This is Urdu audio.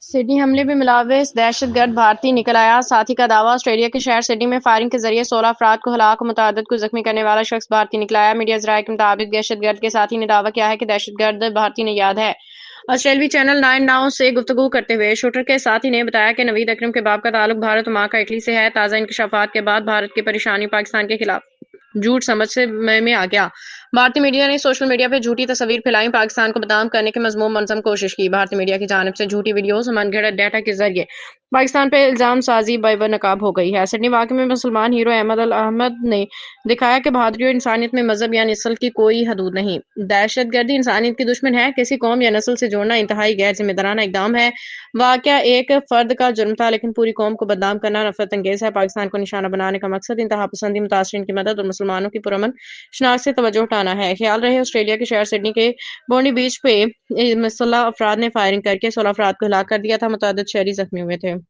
سڈنی حملے میں ملوث دہشت گرد بھارتی نکل آیا، ساتھی کا دعویٰ آسٹریلیا کے شہر سڈنی میں فائرنگ کے ذریعے 16 افراد کو ہلاک و متعدد کو زخمی کرنے والا شخص بھارتی نکل آیا۔ میڈیا ذرائع کے مطابق دہشت گرد کے ساتھی نے دعویٰ کیا ہے کہ دہشت گرد بھارتی نے یاد ہے۔ آسٹریلوی چینل 9 ناؤ سے گفتگو کرتے ہوئے شوٹر کے ساتھی نے بتایا کہ نوید اکرم کے باپ کا تعلق بھارت و ماں کا اٹلی سے ہے۔ تازہ انکشافات کے بعد بھارت کی پریشانی پاکستان کے خلاف جھوٹ سمجھ سے میں آ گیا۔ بھارتی میڈیا نے سوشل میڈیا پہ جھوٹی تصاویر پھیلائیں، پاکستان کو بدنام کرنے کی مذموم منظم کوشش کی۔ بھارتی میڈیا کی جانب سے جھوٹی ویڈیوز اور من گھڑت ڈیٹا کے ذریعے پاکستان پہ الزام سازی بے نقاب ہو گئی ہے۔ سڈنی واقعے میں مسلمان ہیرو احمد الاحمد نے دکھایا کہ بہادری اور انسانیت میں مذہب یا نسل کی کوئی حدود نہیں۔ دہشت گردی انسانیت کی دشمن ہے، کسی قوم یا نسل سے جوڑنا انتہائی غیر ذمہ دارانہ اقدام ہے۔ واقعہ ایک فرد کا جرم تھا، لیکن پوری قوم کو بدنام کرنا نفرت انگیز ہے۔ پاکستان کو نشانہ بنانے کا مقصد انتہا پسندی، متاثرین کی مدد اور مسلمانوں کی پرامن شناخت سے توجہ ہٹانا ہے۔ خیال رہے آسٹریلیا کے شہر سڈنی کے بونی بیچ پہ مسلح افراد نے فائرنگ کر کے 16 افراد کو ہلاک کر دیا تھا، متعدد شہری زخمی ہوئے تھے۔